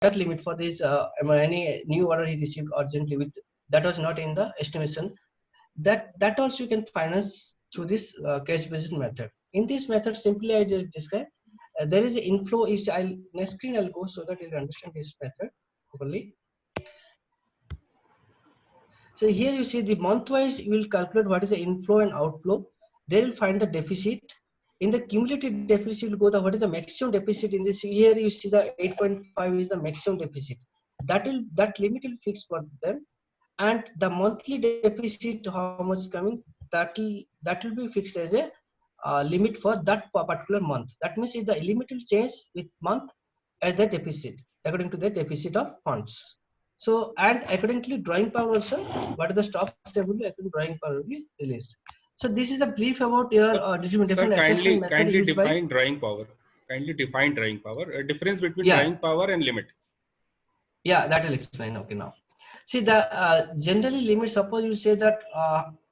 that limit for this any new order he received urgently with that was not in the estimation, that also you can finance through this cash basis method. In this method, simply I just describe there is an inflow. If I'll next screen I'll go so that you understand this method properly. So here you see the month wise you will calculate what is the inflow and outflow. They will find the deficit. In the cumulative deficit, go the what is the maximum deficit in this. Here you see the 8.5 is the maximum deficit. That limit will fix for them, and the monthly deficit how much coming that will be fixed as a limit for that particular month. That means if the limit will change with month as the deficit according to the deficit of funds. So and accordingly drawing power also, what are the stocks stable according drawing power will be released. So this is a brief about your different assessment method kindly used define by drawing power. Kindly define drawing power. A difference between yeah drawing power and limit. yeah that will explain. Okay, now see the generally limit. Suppose you say that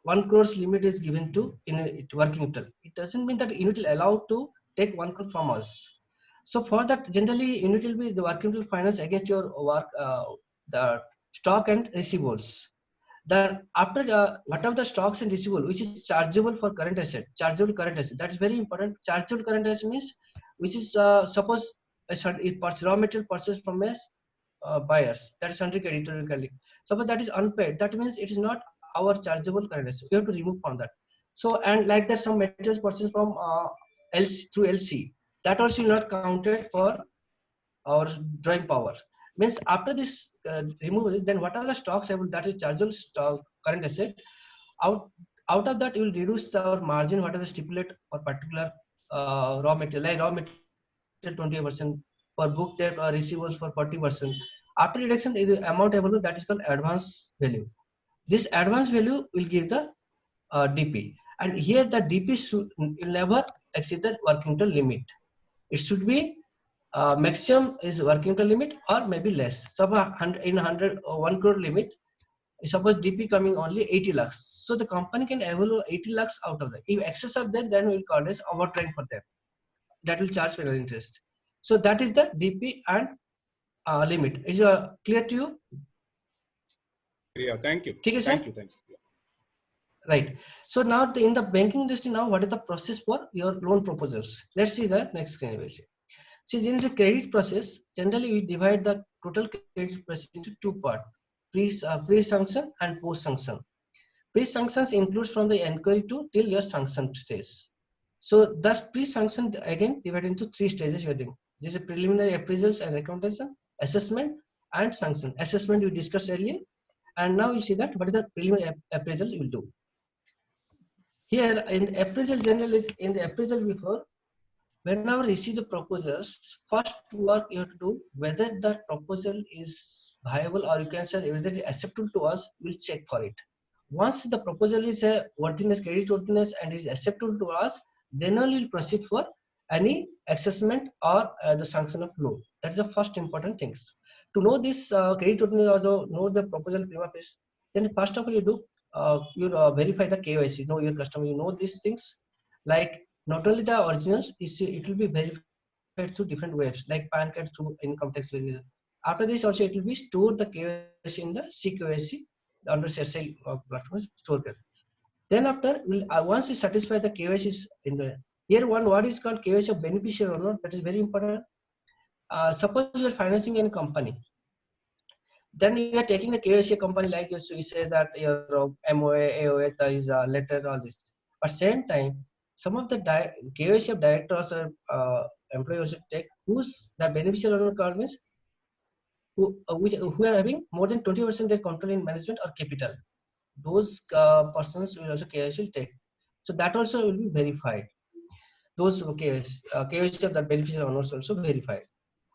1 crore limit is given to working capital. It doesn't mean that unit will allow to take 1 crore from us. So for that, generally unit will be the working capital finance against your work the stock and receivables. Then after whatever the stocks and receivable which is chargeable for current asset, chargeable current asset, that's very important. Chargeable current asset means which is suppose raw material purchased from a buyers, that is under creditor. Suppose that is unpaid, that means it is not our chargeable current asset. We have to remove from that. So and like that some materials purchased from through LC, that also will not counted for our drawing power. Means after this removal, then whatever the stocks able that is chargeable stock current asset, out of that you will reduce our margin whatever stipulate for particular raw material, like raw material 20% for book debt or receivables for 40%. After reduction is the amount available, that is called advance value. This advance value will give the DP, and here the DP will never exceed the working capital limit. It should be maximum is working capital limit or maybe less. Suppose in 1 crore limit, suppose DP coming only 80 lakhs. So the company can avail 80 lakhs out of that. If excess of that, then we will call this overtime for them. That will charge penal interest. So that is the DP and limit. Is clear to you? Yeah, thank you. Okay, thank sir? you. Right. So now in the banking industry, now what is the process for your loan proposals? Let's see the next screen. See, in the credit process, generally we divide the total credit process into two parts: pre-sanction and post-sanction. Pre-sanctions includes from the inquiry to till your sanction stage. So thus pre-sanction again divided into three stages. We are doing this is preliminary appraisals and recommendation, assessment, and sanction. Assessment we discussed earlier, and now you see that what is the preliminary appraisal you will do. Here in appraisal, generally in the appraisal before, whenever you receive the proposals, first work you have to do whether the proposal is viable, or you can say whether it is acceptable to us. We'll check for it. Once the proposal is a worthiness, credit worthiness, and is acceptable to us, then only we'll proceed for any assessment or the sanction of loan. That is the first important things. To know this credit worthiness or know the proposal prima facie, then first of all you do you verify the KYC. Know your customer. You know these things like not only the originals, it will be verified through different ways like PAN card through income tax verification. After this also it will be stored the KYC in the CKYC under SSI platform store there. Then after once you satisfy the KYC is in the here what is called KYC of beneficiary or not, that is very important. Suppose you are financing in a company, then you are taking a KYC company like you say that your MOA, AOA, there is a letter, all this. But same time, some of the KYC of directors or employees take who's the beneficial owner card means who are having more than 20% their control in management or capital. Those persons will also KYC will take. So that also will be verified. Those KYC of the beneficial owners also verified.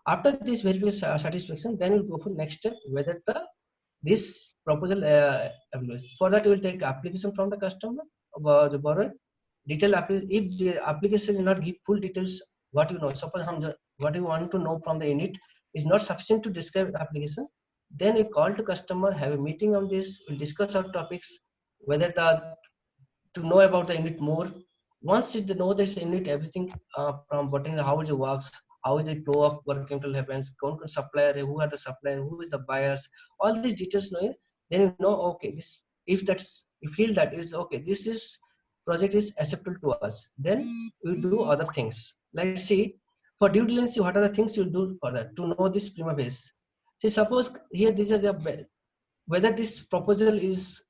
After this verification satisfaction, then we'll go for next step whether this proposal for that we will take application from the customer, the borrower, detailed if the application will not give full details, what you know, suppose what you want to know from the unit is not sufficient to describe the application, then you call to customer, have a meeting on this, we'll discuss our topics, whether to know about the unit more. Once you know this unit, everything from how it works, how is the flow of working capital happens, supplier, who are the supplier, who is the buyers, all these details knowing, then you know, okay, this, if that's, you feel that is okay, this is project is acceptable to us, then we do other things. Let's see, for due diligence, what are the things you'll do for that to know this prima facie. See, suppose here these are the, whether this proposal is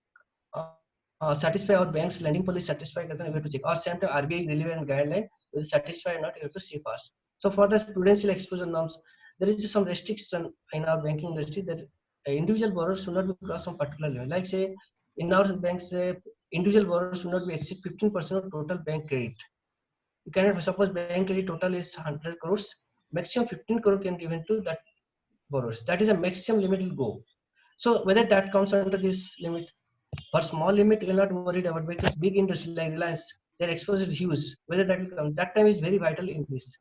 satisfy our bank's lending policy, satisfy, you have to check, or same time RBI relevant guideline will satisfy or not, you have to see first. So for the prudential exposure norms, there is some restriction in our banking industry that individual borrowers should not be cross some particular limit. Like say, in our banks, individual borrowers should not be exceed 15% of total bank credit. You cannot, suppose bank credit total is 100 crores, maximum 15 crore can given to that borrowers. That is a maximum limit will go. So whether that comes under this limit, for small limit, we are not worried about, because big industry like Reliance, their exposure is huge. Whether that will come, that time is very vital in this.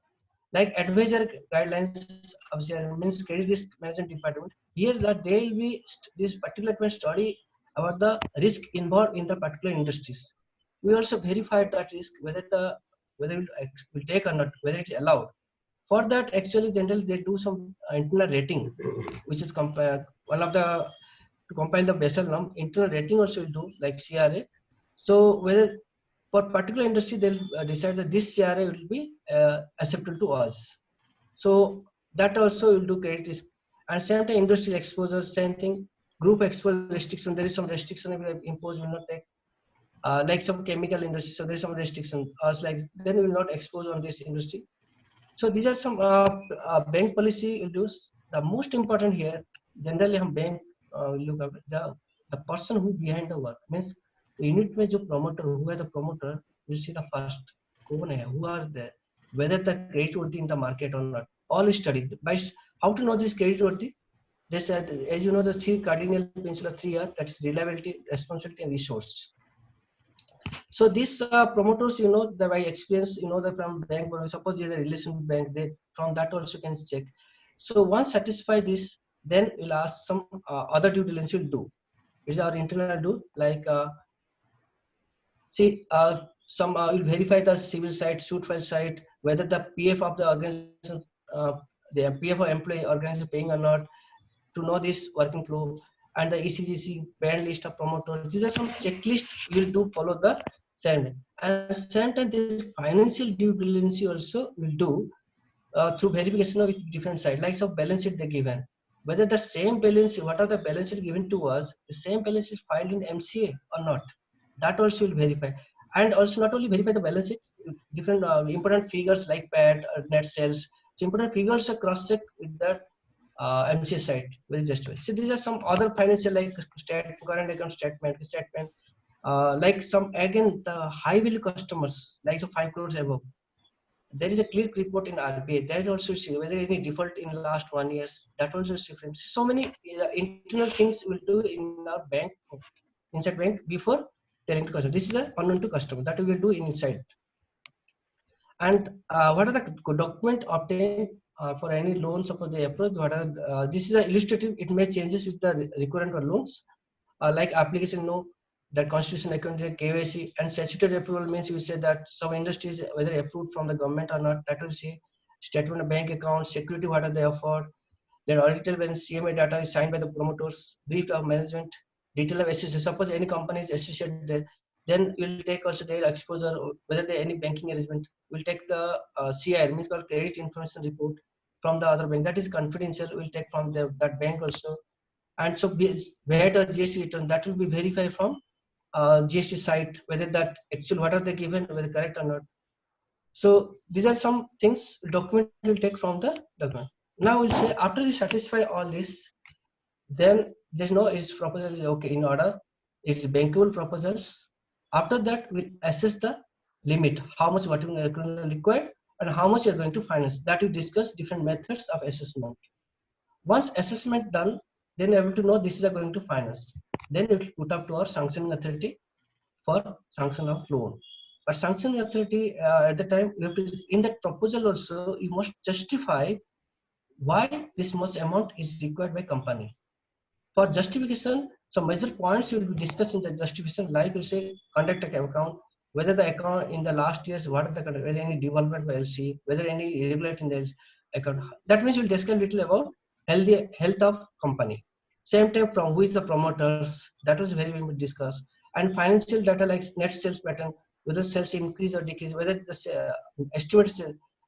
Like advisor guidelines of the means credit risk management department. Here that they will be this particular study about the risk involved in the particular industries. We also verified that risk, whether it will take or not, whether it's allowed. For that, actually, generally they do some internal rating, which is one of the, to compile the Basel norm, internal rating also will do like CRA. So whether for particular industry they'll decide that this CRA will be acceptable to us. So that also will do credit risk. And same time industrial exposure, same thing. Group exposure restriction, there is some restriction we have imposed, will not take. Like some chemical industry, so there is some restriction. Like then we will not expose on this industry. So these are some bank policy issues. The most important here, generally, हम bank look at the person who behind the work means unit में जो promoter, who are the promoter, will see the first कौन है, who are there, whether the credit worthy in the market or not. All is studied. By how to know this credit worthy? They said, as you know, the three cardinal principles of 3R, that is reliability, responsibility, and resource. So these promoters, you know, the by experience, you know, that from bank, suppose you have a relation with bank, they from that also can check. So once satisfy this, then we'll ask some other due diligence will do. Is our internal do like see some will verify the civil side, suit file side, whether the PF of the organization, the PF of employee organization paying or not, to know this working flow, and the ECGC band list of promoters. These are some checklists you will do follow the same. And same time the financial due diligence also will do through verification of different side, like some balance sheet they given. Whether the same balance, what are the balance sheet given to us, the same balance sheet filed in MCA or not. That also will verify. And also not only verify the balance sheets, different important figures like PAT, net sales. So important figures are cross check with the MCA side very just well. So these are some other financial like current account statement, like some again the high value customers like so 5 crores above. There is a clear report in RBI. That also see whether any default in last 1 year. That also is different. So many internal things we'll do in our bank, inside bank before telling to customer. This is a unknown to customer that we will do inside. And what are the document obtained for any loan? Suppose they approach. What are this is a illustrative. It may changes with the recurrent or loans, like application no, that constitution account KYC, and statutory approval means you say that some industries whether approved from the government or not. That will say statement of bank account, security. What are they offered? Then audited when CMA data is signed by the promoters, brief of management, detail of association. Suppose any company is associated there, then we'll take also their exposure, whether they any banking arrangement. We'll take the CIR, means called credit information report from the other bank. That is confidential. We'll take from that bank also. And so VAT or GST return, that will be verified from GST site, whether that actual what are they given, whether correct or not. So these are some things document will take from the document. Now we'll say after you satisfy all this, then there's no is proposal is okay in order. It's bankable proposals. After that, we'll assess the limit, how much working capital required and how much you're going to finance. That we discuss different methods of assessment. Once assessment done, then we're able to know this is going to finance. Then it will put up to our sanctioning authority for sanction of loan. But sanctioning authority at the time you have to in that proposal also you must justify why this much amount is required by company. For justification, some major points will be discussed in the justification, like we say conduct account, whether the account in the last years, what are the whether any development by LC, whether any irregularity in the LC. account. That means we'll discuss little about health of company. Same time, from who is the promoters, that was very well discussed. And financial data like net sales pattern, whether sales increase or decrease, whether the estimates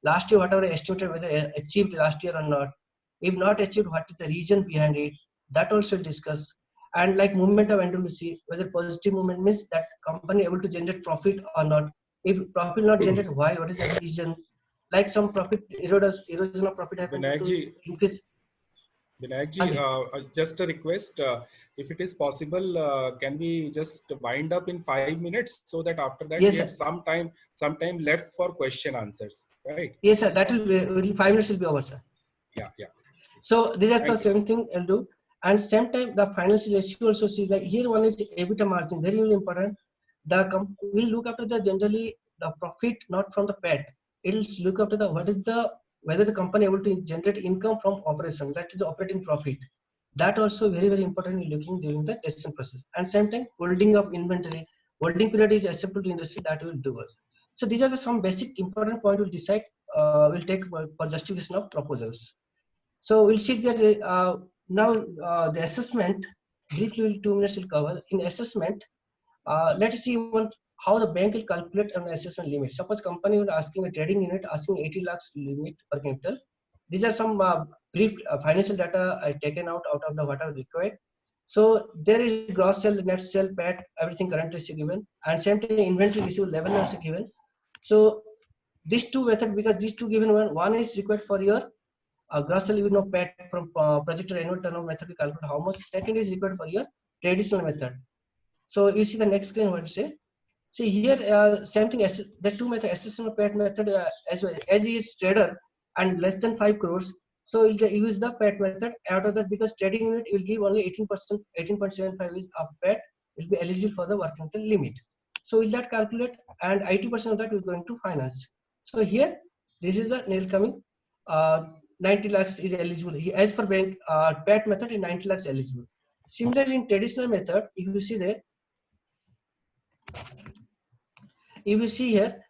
last year, whatever estimated, whether achieved last year or not. If not achieved, what is the reason behind it? That also discuss. And like movement of NWC, whether positive movement means that company able to generate profit or not. If profit not generated, why? What is the reason? Like some profit erosion of profit happened Vinayak to ji, increase. Vinayak ji, Haji. just a request. If it is possible, can we just wind up in 5 minutes so that after that Yes, we have sir. some time left for question answers, right? Yes, sir. It's That will possible. be 5 minutes will be over, sir. Yeah, yeah. So these are the Thank you. same thing I'll do. And same time the financial ratio also see like here one is EBITDA margin, very, very important. We'll look after the generally the profit not from the PAT. It'll look after the what is the whether the company able to generate income from operation, that is operating profit. That also very, very important in looking during the decision process. And same time holding of inventory, holding period is acceptable to industry, that will do us. So these are the some basic important point we'll decide we'll take for justification of proposals. So we'll see that now the assessment, briefly 2 minutes will cover. In assessment, let's see how the bank will calculate an assessment limit. Suppose company would asking a trading unit asking 80 lakhs limit per capital. These are some brief financial data I taken out of the whatever required. So there is gross sell, net sell, PAT, everything currently is given, and same time inventory receivable level also given. So these two method, because these two given one is required for your gross sell, PAT from projected annual turnover method to calculate how much. Second is required for your traditional method. So you see the next screen what it say. See here same thing as the two method assessment PAT method as well as he is trader and less than 5 crores. So we'll use the PAT method. Out of that, because trading unit will give only 18%, 18.75 is of PAT will be eligible for the working capital limit. So will that calculate, and 80% of that is going to finance. So here this is the nail coming. 90 lakhs is eligible as per bank PAT method. In 90 lakhs eligible. Similarly, in traditional method, if you see there, if you see here,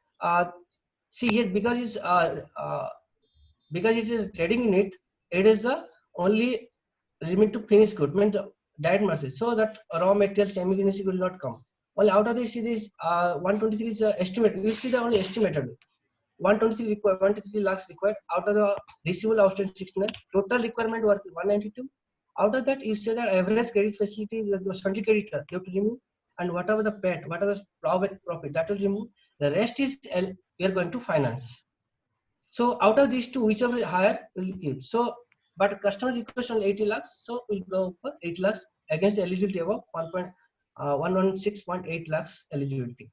because it is trading unit, it is the only limit to finished good, means direct margin, so that raw material semi-finished will not come. Well, out of this is 123 is estimate. You see the only estimated 123 required, 123 lakhs required. Out of the receivable outstanding 69, total requirement work 192. Out of that, you say that average credit facility was 20 creditor, you have to remove, and whatever the PAT, whatever the profit, that will remove. The rest is we are going to finance. So out of these two, whichever is higher will give. So, but customer request on 80 lakhs, so we'll go for 8 lakhs against the eligibility above 116.8 lakhs eligibility.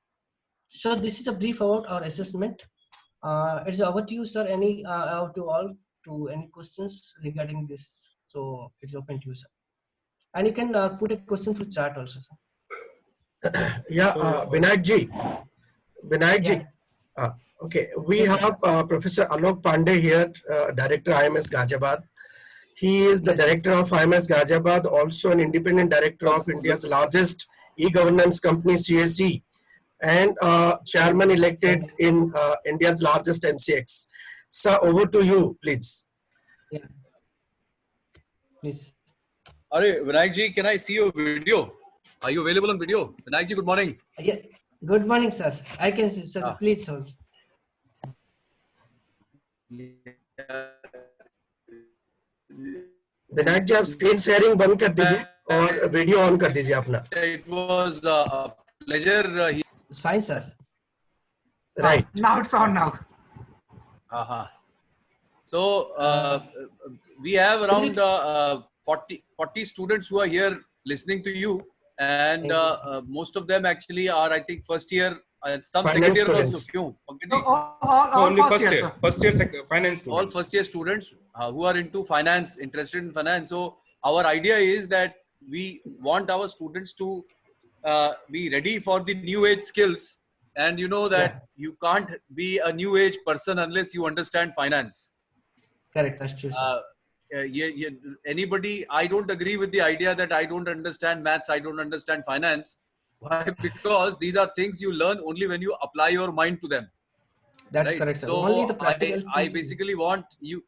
So this is a brief about our assessment. It's over to you, sir. Any to all to any questions regarding this? So it's open to you, sir. And you can put a question through chat also, sir. Yeah, Binayak ji. Yeah. Okay, we Yes, have Professor Alok Pandey here, Director IMS Ghaziabad. He is the Yes, sir. Director of IMS Ghaziabad, also an independent Director of India's largest e-governance company, CSE, and Chairman elected in India's largest MCX. Sir, over to you, please. Yeah. Please. Vinayak ji, can I see your video? Are you available on video? Vinayak ji, good morning. Yeah. Good morning, sir. I can see, sir. Please hold. Vinayak जी आप screen sharing बंद कर दीजिए और video on कर दीजिए अपना. It was a pleasure. It's fine, sir. Right. Now it's on now. So we have around 40 students who are here listening to you, and most of them actually are, I think, first year and some Finance second year also. students. So all Only first first year, year, sir. first year, finance students. All first year students who are into finance, interested in finance. So our idea is that we want our students to be ready for the new age skills, and you know that you can't be a new age person unless you understand finance. Correct, that's true, sir. Anybody, I don't agree with the idea that I don't understand maths, I don't understand finance. Why? Because these are things you learn only when you apply your mind to them. That's right? correct, sir. So Only the practical I things. basically want you,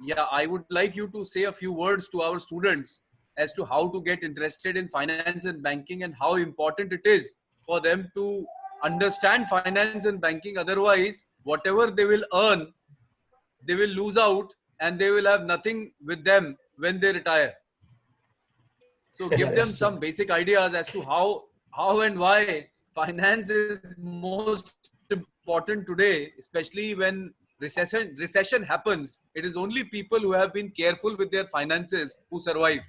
yeah, I would like you to say a few words to our students as to how to get interested in finance and banking and how important it is for them to understand finance and banking. Otherwise, whatever they will earn, they will lose out and they will have nothing with them when they retire. So give them Yes, some basic ideas as to how and why finance is most important today, especially when recession happens. It is only people who have been careful with their finances who survive,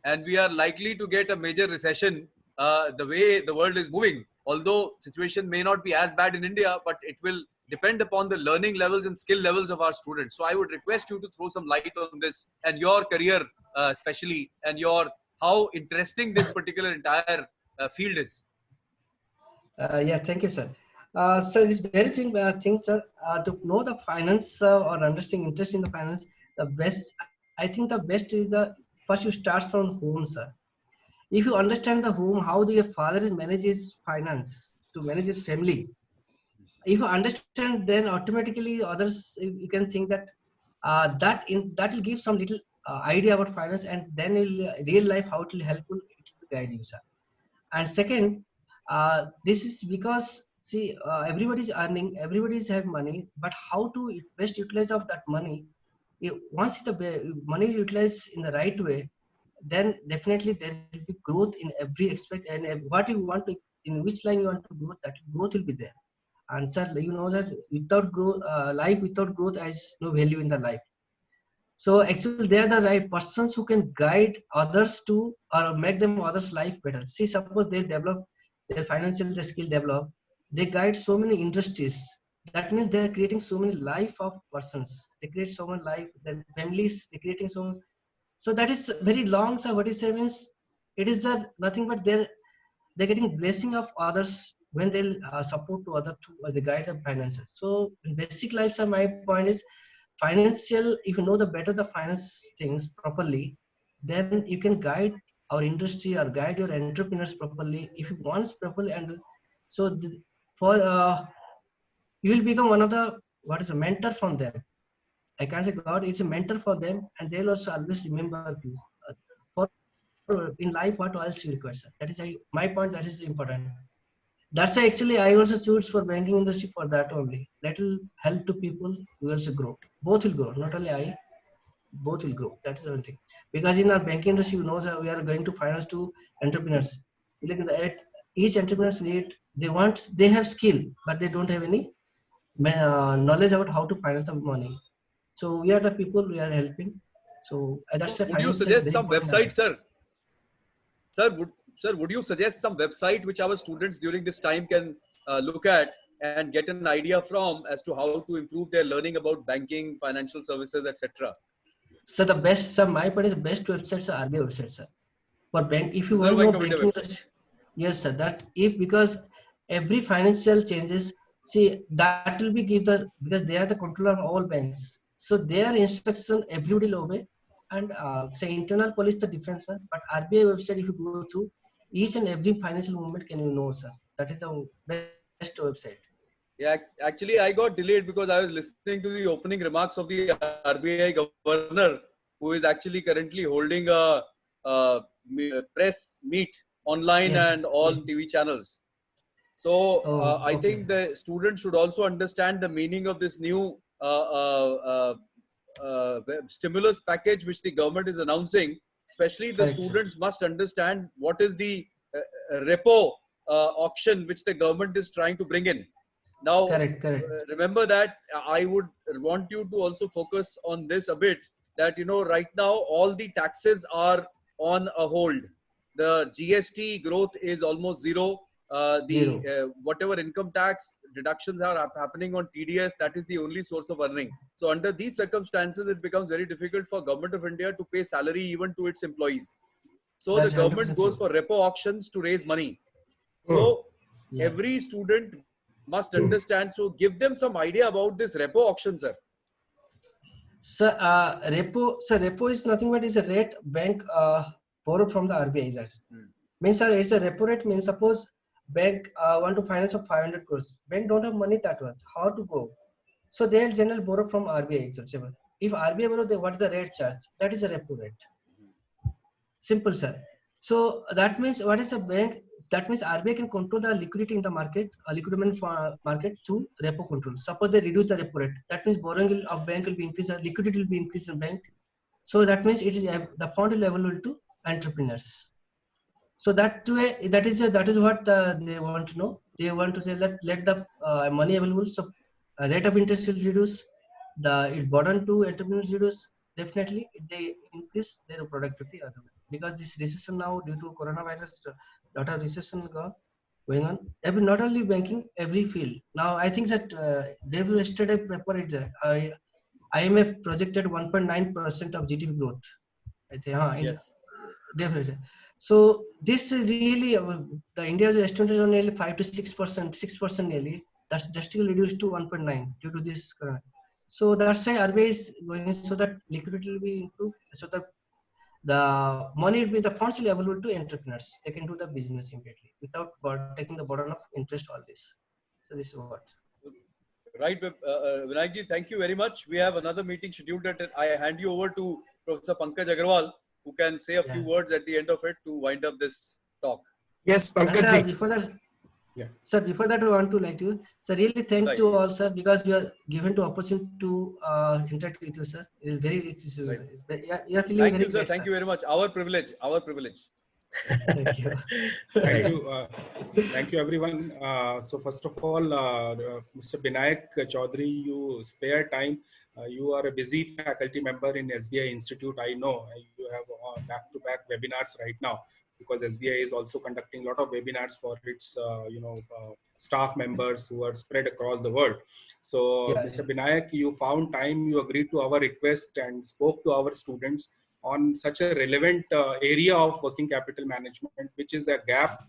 and we are likely to get a major recession the way the world is moving. Although situation may not be as bad in India, but it will depend upon the learning levels and skill levels of our students. So I would request you to throw some light on this and your career, especially, and your how interesting this particular entire field is. Yeah, thank you, sir. So this very thing, sir, to know the finance or understanding interest in the finance, the best, I think the best is the first you start from home, sir. If you understand the home, how the father manages finance to manage his family, if you understand, then automatically others you can think that that will give some little idea about finance, and then real life how it will helpful, it will guide you, sir. And second, this is because see everybody is earning, everybody is have money, but how to best utilize of that money. Once the money is utilized in the right way, then definitely there will be growth in every aspect, and what you want to, in which line you want to grow, that growth will be there. And sir, you know that without growth, life without growth has no value in the life. So actually, they are the right persons who can guide others to or make them others' life better. See, suppose they develop their financial their skill develop, they guide so many industries. That means they are creating so many life of persons. They create so many life, their families. They creating so. So that is very long. So what is say means it is the nothing but they're getting blessing of others when they support to other to they guide the finances. So in basic life, sir, my point is financial, if you know the better the finance things properly, then you can guide our industry or guide your entrepreneurs properly if you want properly. And so for you will become one of the what is a mentor from them. I can't say God, it's a mentor for them, and they'll also always remember you for in life what else you require, sir. That is my point, that is important. That's why actually I also choose for banking industry for that only. That will help to people who also grow. Both will grow. Not only I, both will grow. That's the one thing. Because in our banking industry, you know, sir, we are going to finance to entrepreneurs. Like each entrepreneurs need, they have skill, but they don't have any knowledge about how to finance the money. So we are the people we are helping. So that's So why would you finance is suggest very some important. website, sir? Would you suggest some website which our students during this time can look at and get an idea from as to how to improve their learning about banking, financial services, etc.? So the best, so my point is the best websites are RBI websites, sir. For bank, if you want Reserve to know Bank of India banking website. industry, yes, sir. That if because every financial changes, see that will be give the because they are the controller of all banks. So their instruction everybody will obey, and say internal policy the difference, sir. But RBI website, if you go through each and every financial movement, can you know, sir? That is the best website. Yeah, actually, I got delayed because I was listening to the opening remarks of the RBI governor, who is actually currently holding a press meet online Yeah, and yeah. on TV channels. So Oh, I okay. think the students should also understand the meaning of this new stimulus package which the government is announcing. Especially the Correct, sir. students must understand what is the repo auction which the government is trying to bring in. Now, Correct, correct. remember that I would want you to also focus on this a bit, that, you know, right now all the taxes are on a hold. The GST growth is almost zero. The Zero. whatever income tax deductions are happening on TDS, that is the only source of earning. So under these circumstances, it becomes very difficult for Government of India to pay salary even to its employees. So the That's government 100% goes true. for repo auctions to raise money. Hmm. So Yeah. every student must understand. So give them some idea about this repo auction, sir. Repo is nothing but is a rate bank borrow from the RBI. Means sir, it's a repo rate. Means suppose bank want to finance of 500 crores. Bank don't have money that much. How to go? So they'll generally borrow from RBI. if RBI borrow, what is the rate charge? That is a repo rate. Simple, sir. So that means what is a bank? That means RBI can control the liquidity in the market, liquidity market through repo control. Suppose they reduce the repo rate, that means borrowing of bank will be increased, liquidity will be increased in bank. So that means it is the fund will available to entrepreneurs. So that way, that is what they want to know. They want to say let the money available. So rate of interest will reduce. It burden to entrepreneurs reduce. Definitely, they increase their productivity otherwise. Because this recession now due to coronavirus, lot of recession going on. Not only banking, every field. Now I think that yesterday paper IMF projected 1.9% of GDP growth. I think, Yes. definitely. So this is really the India's estimate on nearly 5 to 6%, 6% nearly. That's drastically reduced to 1.9 due to this corona. So that's why RBI is going so that liquidity will be improved, so that the money will be the funds will be available to entrepreneurs. They can do the business immediately without taking the burden of interest. All this. So this is what. Right, Vinayakji, thank you very much. We have another meeting scheduled. That I hand you over to Professor Pankaj Agarwal, who can say a few words at the end of it to wind up this talk. Yes, Pankaj. Sir, before that, sir, before that, I want to like you, sir, really thank you all, sir, because you are given to opportunity to interact with you, sir. It is very, you are feeling thank very you, sir. great, Thank you very much. Our privilege. Our privilege. Thank you. Thank you. Thank you, everyone. So first of all, Mr. Binayak Chaudhary, you spare time. You are a busy faculty member in SBI Institute. I know you have back-to-back webinars right now, because SBI is also conducting a lot of webinars for its staff members who are spread across the world. So Mr. Binayak, you found time, you agreed to our request and spoke to our students on such a relevant area of working capital management, which is a gap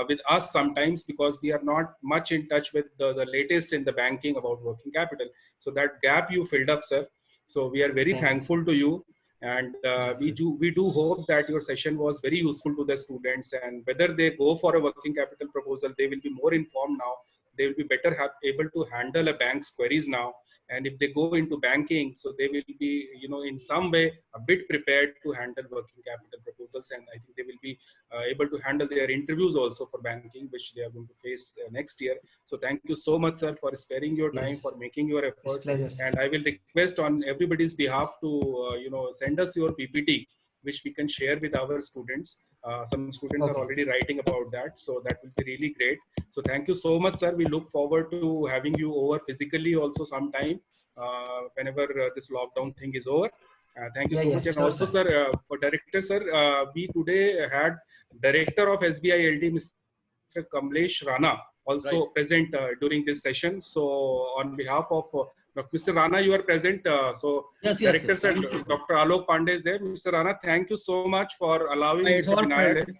with us sometimes, because we are not much in touch with the latest in the banking about working capital. So that gap you filled up, sir. So we are very thankful to you. And we do hope that your session was very useful to the students, and whether they go for a working capital proposal, they will be more informed now. They will be better able to handle a bank's queries now. And if they go into banking, so they will be, in some way a bit prepared to handle working capital proposals. And I think they will be able to handle their interviews also for banking, which they are going to face next year. So thank you so much, sir, for sparing your time, for making your efforts. And I will request on everybody's behalf to, send us your PPT, which we can share with our students. Some students are already writing about that. So that will be really great. So thank you so much, sir. We look forward to having you over physically also sometime whenever this lockdown thing is over. Thank you so much. And also, sir, for director, sir, we today had director of SBILD, Mr. Kamlesh Rana, also present during this session. So on behalf of Mr. Rana, you are present. Director sir, Dr. Alok Pandey is there. Mr. Rana, thank you so much for allowing Mr. Binayak.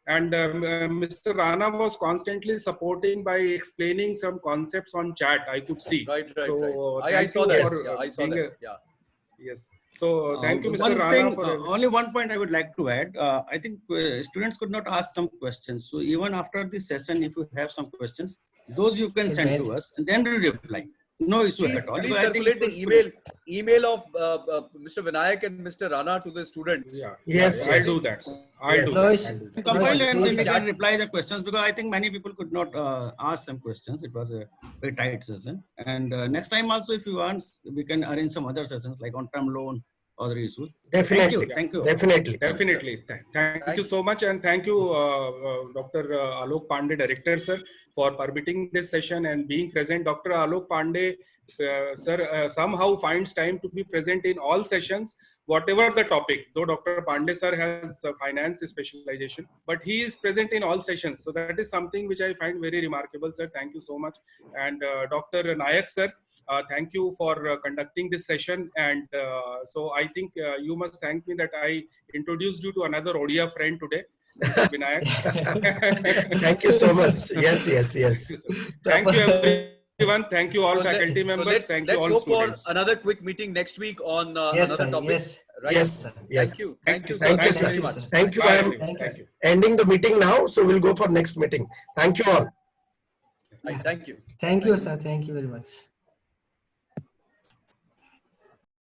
And Mr. Rana was constantly supporting by explaining some concepts on chat. I could see. Right. I saw that. I saw that. Yes. So thank you, Mr. Rana. Only one point I would like to add. I think students could not ask some questions. So even after this session, if you have some questions, those you can send to us, and then we reply. No issue at all. Please circulate the email of Mr. Vinayak and Mr. Rana to the students. Yes, I'll do that. I'll do that. Compile and then we can reply the questions, because I think many people could not ask some questions. It was a very tight session. And next time also, if you want, we can arrange some other sessions like on-term loan, other issues. Definitely. Thank you. Definitely. Thank you so much. And thank you, Dr. Alok Pandey, Director, sir, for permitting this session and being present. Dr. Alok Pandey, sir, somehow finds time to be present in all sessions, whatever the topic. Though Dr. Pandey, sir, has finance specialization, but he is present in all sessions. So that is something which I find very remarkable, sir. Thank you so much. And Dr. Nayak, sir, thank you for conducting this session. And so I think you must thank me that I introduced you to another Odia friend today, Mr. Binayak. Thank you so much. Yes. Thank you, everyone. Thank you all faculty members. Thank you all let's students. For another quick meeting next week on another topic. Yes. Thank you. Thank you very much. Thank you. I am ending the meeting now, so we'll go for next meeting. Thank you all. Thank you. Thank you, sir. Thank you very much.